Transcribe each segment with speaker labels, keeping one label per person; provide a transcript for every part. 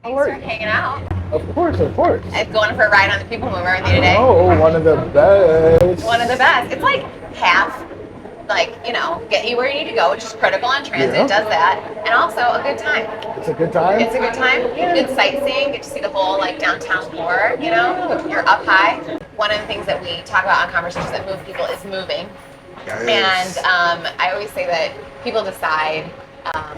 Speaker 1: Thanks for hanging out.
Speaker 2: Of course, of course.
Speaker 1: And going for a ride on the People Mover with me today.
Speaker 2: Oh, one of the best.
Speaker 1: One of the best. It's like half, get you where you need to go, which is critical on transit.
Speaker 2: Yeah.
Speaker 1: It does that. And also a good time.
Speaker 2: It's a good time?
Speaker 1: It's a good time.
Speaker 2: Yeah.
Speaker 1: Good sightseeing. Get to see the whole, downtown core, You're up high. One of the things that we talk about on Conversations That Move People is moving.
Speaker 2: Yes.
Speaker 1: And I always say that people decide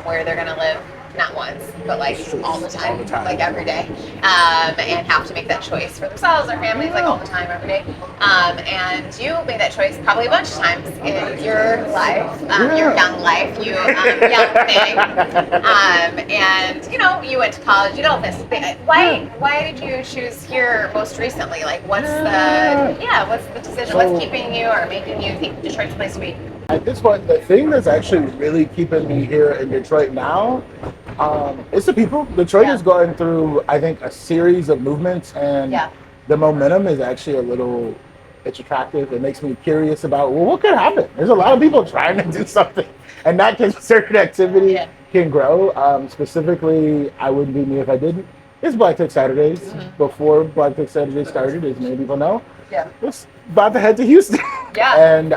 Speaker 1: where they're going to live, not once, but all the time, like every day, and have to make that choice for themselves, their families, all the time, every day. And you made that choice probably a bunch of times in your life, your young life, you young thing. And you went to college, you did all this. Why did you choose here most recently? What's the decision? What's keeping you or making you think Detroit's the place to be?
Speaker 2: At this point, the thing that's actually really keeping me here in Detroit now, it's the people. Detroit is going through, I think, a series of movements, and the momentum is actually it's attractive. It makes me curious about, what could happen? There's a lot of people trying to do something, and that concerted activity can grow. Specifically, I wouldn't be me if I didn't. It's Black Tech Saturdays. Mm-hmm. Before Black Tech Saturdays started, as many people know, it's about to head to Houston. And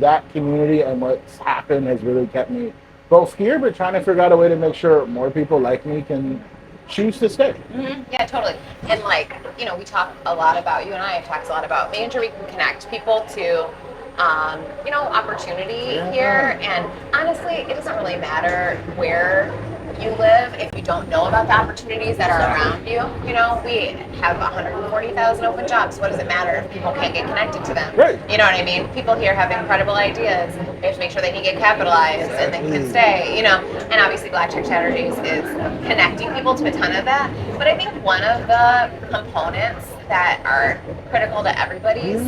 Speaker 2: that community and what's happened has really kept me both here, but trying to figure out a way to make sure more people like me can choose to stay.
Speaker 1: Mm-hmm. Yeah, totally. And we talk a lot about, you and I have talked a lot about making sure we can connect people to opportunity here. And honestly, it doesn't really matter where you live if you don't know about the opportunities that are around you. We have 140,000 open jobs. What does it matter if people can't get connected to them?
Speaker 2: Right.
Speaker 1: You know what I mean? People here have incredible ideas. They have to make sure they can get capitalized and they can stay, And obviously Black Tech Saturdays is connecting people to a ton of that. But I think one of the components that are critical to everybody's,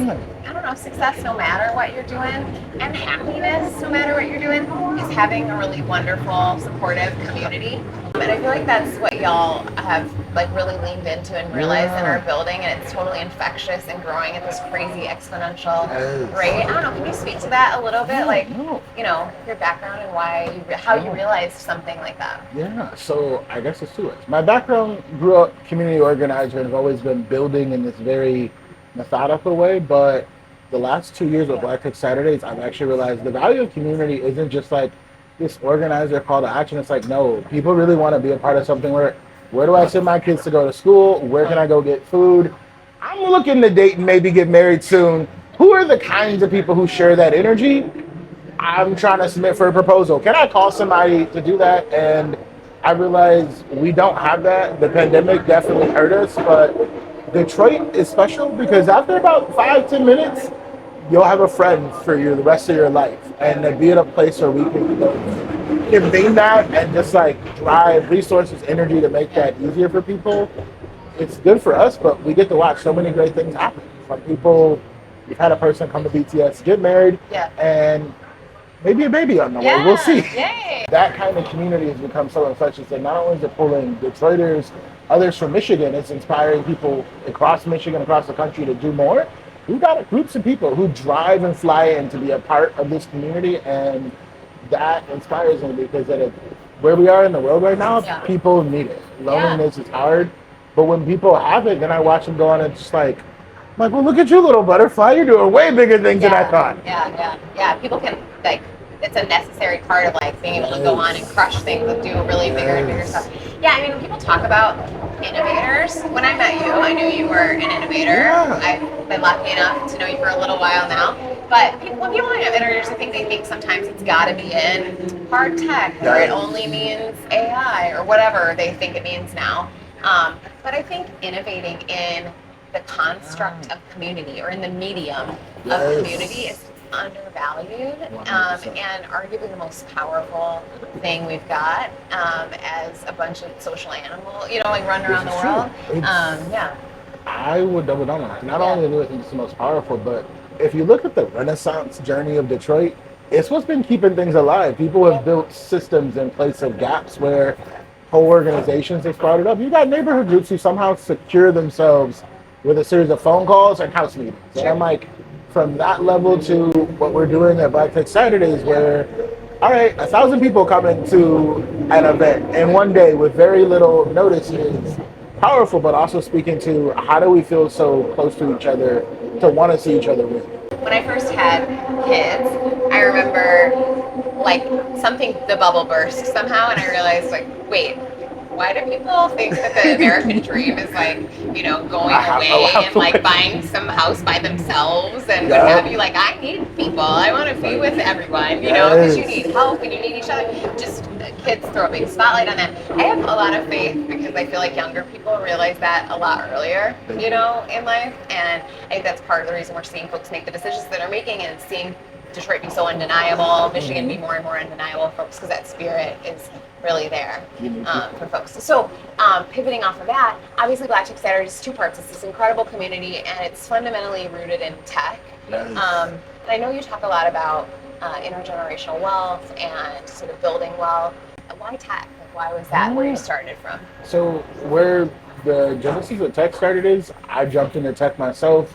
Speaker 1: success no matter what you're doing, and happiness no matter what you're doing, is having a really wonderful, supportive community. And I feel like that's what y'all have really leaned into and realized in our building, and it's totally infectious and growing at this crazy exponential rate. I don't know, can you speak to that a little bit? Your background and how you realized something like that?
Speaker 2: Yeah, so I guess it's two ways. My background, grew up community organizer and have always been building in this very methodical way, but the last 2 years with Black Tech Saturdays, I've actually realized the value of community isn't just this organizer call to action. It's no, people really want to be a part of something where do I send my kids to go to school? Where can I go get food? I'm looking to date and maybe get married soon. Who are the kinds of people who share that energy? I'm trying to submit for a proposal. Can I call somebody to do that? And I realized we don't have that. The pandemic definitely hurt us, but Detroit is special because after about 5-10 minutes, you'll have a friend for you the rest of your life. And to be in a place where we can convene that and just drive resources, energy to make that easier for people, it's good for us, but we get to watch so many great things happen. We've had a person come to BTS, get married, and maybe a baby on the way. We'll see.
Speaker 1: Yay.
Speaker 2: That kind of community has become so infectious that not only is it pulling Detroiters, others from Michigan, it's inspiring people across Michigan, across the country to do more. We've got groups of people who drive and fly in to be a part of this community, and that inspires me because where we are in the world right now, people need it. Loneliness is hard, but when people have it, then I watch them go on and just well, look at you, little butterfly. You're doing way bigger things than I thought.
Speaker 1: Yeah. People can it's a necessary part of being able to go on and crush things and do really bigger and bigger stuff. Yeah, I mean, when people talk about innovators, when I met you, I knew you were an innovator. I've been lucky enough to know you for a little while now. But when people think of innovators, I think they think sometimes it's got to be in hard tech, or it only means AI, or whatever they think it means now. But I think innovating in the construct of community or in the medium of community is undervalued and arguably the most powerful thing we've got as a bunch of social animals, running around the world.
Speaker 2: I would double down on it. Not only do I think it's the most powerful, but if you look at the Renaissance journey of Detroit, it's what's been keeping things alive. People have built systems in place of gaps where whole organizations have sprouted up. You got neighborhood groups who somehow secure themselves with a series of phone calls and house meetings. And I'm from that level to what we're doing at Black Tech Saturdays, where all right, 1,000 people coming to an event in one day with very little notice is powerful, but also speaking to how do we feel so close to each other to want to see each other win.
Speaker 1: When I first had kids, I remember like something, the bubble burst somehow, and I realized like, wait, why do people think that the American dream is like, going away and like buying some house by themselves and what have you? Like, I need people. I want to be with everyone, because you need help and you need each other. Just kids throw a big spotlight on that. I have a lot of faith because I feel like younger people realize that a lot earlier, in life. And I think that's part of the reason we're seeing folks make the decisions that they're making and seeing Detroit be so undeniable, Michigan be more and more undeniable, folks, because that spirit is really there for folks. So pivoting off of that, obviously Black Tech Saturday is two parts. It's this incredible community, and it's fundamentally rooted in tech. And I know you talk a lot about intergenerational wealth and sort of building wealth. Why tech? Like, why was that where you started from?
Speaker 2: So where the genesis of tech started is, I jumped into tech myself.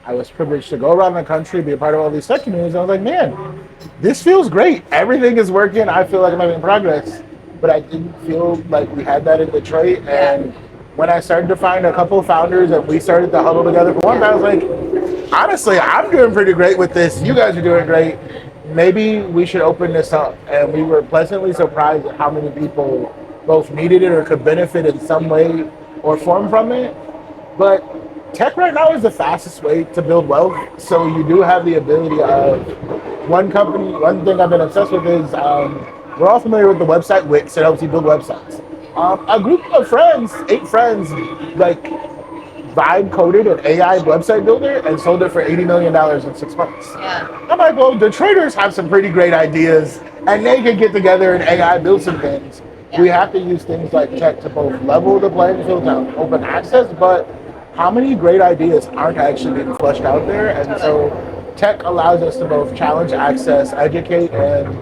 Speaker 2: I was privileged to go around the country, be a part of all these tech communities. I was like, man, this feels great. Everything is working. I feel like I'm making progress. But I didn't feel like we had that in Detroit. And when I started to find a couple of founders and we started to huddle together for one, I was like, honestly, I'm doing pretty great with this. You guys are doing great. Maybe we should open this up. And we were pleasantly surprised at how many people both needed it or could benefit in some way or form from it. But tech right now is the fastest way to build wealth. So you do have the ability of one thing I've been obsessed with is we're all familiar with the website Wix. It helps you build websites. A group of friends, 8 friends, like vibe coded an AI website builder and sold it for $80 million in 6 months.
Speaker 1: Yeah.
Speaker 2: I'm like, well, Detroiters have some pretty great ideas and they can get together and AI build some things. Yeah. We have to use things like tech to both level the playing field down, open access, but how many great ideas aren't actually being flushed out there? And so tech allows us to both challenge access, educate, and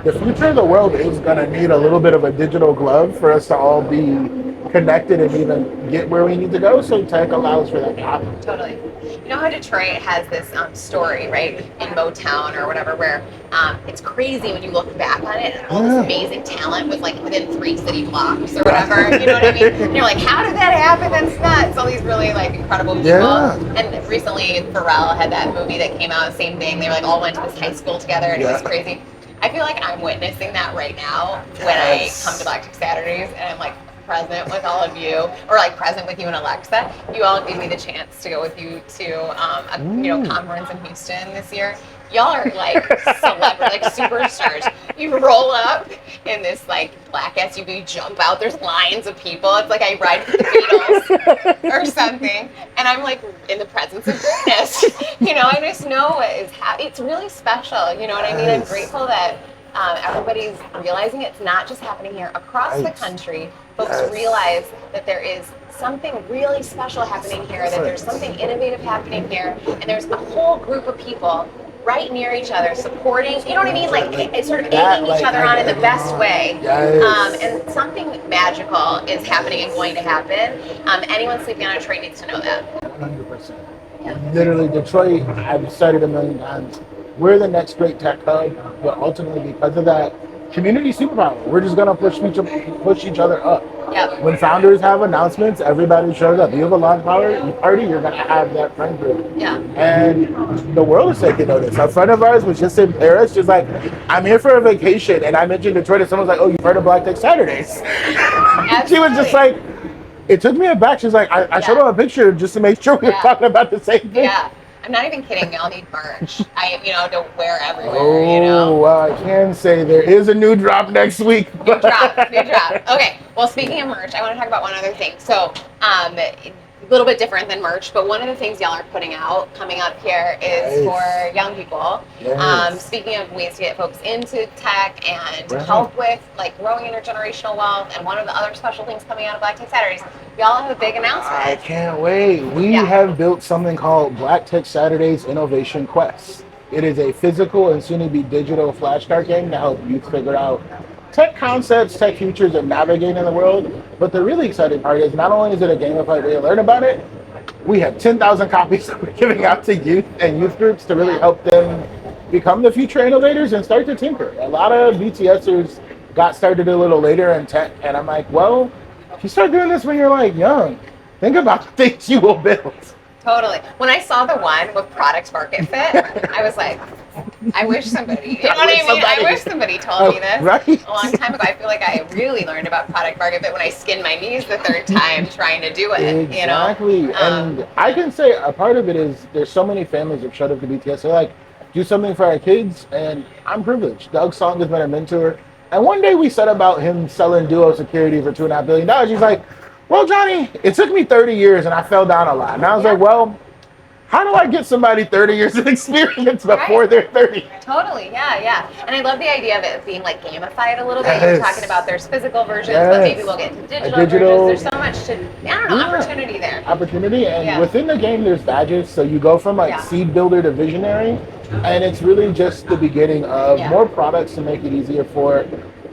Speaker 2: the future of the world is going to need a little bit of a digital glove for us to all be connected and even get where we need to go. So tech allows for that to happen.
Speaker 1: Totally. You know how Detroit has this story, right, in Motown or whatever, where it's crazy when you look back on it, and all this amazing talent was like within 3 city blocks or whatever. You know what I mean? And you're like, how did that happen? That's nuts. All these really like incredible people. And recently, Pharrell had that movie that came out. Same thing. They like all went to this high school together, and it was crazy. I feel like I'm witnessing that right now when I come to Black Tech Saturdays, and I'm like present with all of you, or like present with you and Alexa. You all gave me the chance to go with you to a conference in Houston this year. Y'all are like celebrities, like superstars. You roll up in this like black SUV, jump out. There's lines of people. It's like I ride with the Beatles or something, and I'm like in the presence of greatness. I just know what is happening. It's really special. You know what I mean? I'm grateful that everybody's realizing it's not just happening here across the country. Folks realize that there is something really special happening here, that there's something innovative happening here, and there's a whole group of people right near each other supporting, you know what I mean? Like it's sort of egging each other on in the best way. And something magical is happening and going to happen. Anyone sleeping on Detroit needs to know that.
Speaker 2: 100%. Literally, Detroit, I've said it a million times, we're the next great tech hub, but ultimately because of that community superpower, we're just gonna push each other up. When founders have announcements, everybody shows up. You have a launch party, you're gonna have that friend group. And the world is taking notice. A friend of ours was just in Paris, just like, I'm here for a vacation, and I mentioned Detroit, and someone's like, oh, you've heard of Black Tech Saturdays? She was just like, it took me aback. She's like, I showed them a picture just to make sure we're talking about the same thing.
Speaker 1: I'm not even kidding. Y'all need merch. To wear everywhere.
Speaker 2: I can say there is a new drop next week.
Speaker 1: New drop. Okay. Well, speaking of merch, I want to talk about one other thing. So, a little bit different than merch, but one of the things y'all are putting out coming up here is for young people. Speaking of ways to get folks into tech and to help with like growing intergenerational wealth, and one of the other special things coming out of Black Tech Saturdays, y'all have a big announcement.
Speaker 2: I can't wait. We have built something called Black Tech Saturdays Innovation Quest. It is a physical and soon-to-be digital flashcard game to help youth figure out tech concepts, tech futures, and navigating the world. But the really exciting part is not only is it a gamified way to learn about it, we have 10,000 copies that we're giving out to youth and youth groups to really help them become the future innovators and start to tinker. A lot of BTSers got started a little later in tech, and I'm like, well, if you start doing this when you're like young, think about the things you will build.
Speaker 1: Totally. When I saw the one with product market fit, I was like, I wish somebody, you know what I mean? I wish somebody told me this
Speaker 2: Right.
Speaker 1: a long time ago. I feel like I really learned about product market fit when I skinned my knees the third time trying to do it.
Speaker 2: Exactly.
Speaker 1: You know?
Speaker 2: And I can say a part of it is there's so many families that showed up to BTS. They're like, do something for our kids, and I'm privileged. Doug Song has been a mentor. And one day we said about him selling Duo security for $2.5 billion. He's like, well, Johnny, it took me 30 years and I fell down a lot. And I was like, well, how do I get somebody 30 years of experience before they're 30?
Speaker 1: Totally, yeah. And I love the idea of it being like gamified a little bit.
Speaker 2: Yes.
Speaker 1: You're talking about there's physical versions,
Speaker 2: Yes.
Speaker 1: but maybe we'll get to digital versions. There's so much opportunity there.
Speaker 2: Opportunity, and within the game there's badges. So you go from like seed builder to visionary, and it's really just the beginning of more products to make it easier for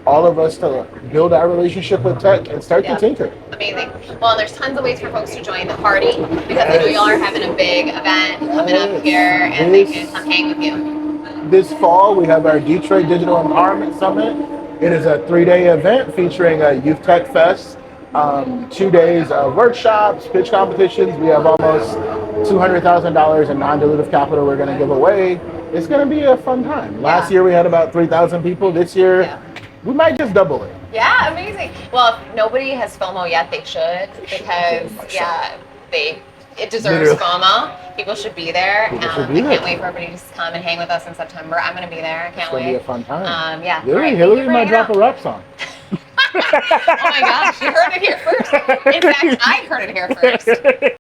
Speaker 2: all of us to build our relationship with tech and start to tinker.
Speaker 1: Amazing. Well, and there's tons of ways for folks to join the party because I know y'all are having a big event coming up here, and they can come hang with you.
Speaker 2: This fall, we have our Detroit Digital Empowerment Summit. It is a 3-day event featuring a Youth Tech Fest, 2 days of workshops, pitch competitions. We have almost $200,000 in non-dilutive capital we're going to give away. It's going to be a fun time. Last year we had about 3,000 people. This year, we might just double it.
Speaker 1: Yeah, amazing. Well, if nobody has FOMO yet, they should, because it deserves FOMO. People should be there. I can't wait for everybody to come and hang with us in September. I'm going to be there. I can't wait.
Speaker 2: It's going to be a fun time.
Speaker 1: Hilary
Speaker 2: might drop a rap song.
Speaker 1: Oh my gosh, you heard it here first. In fact, I heard it here first.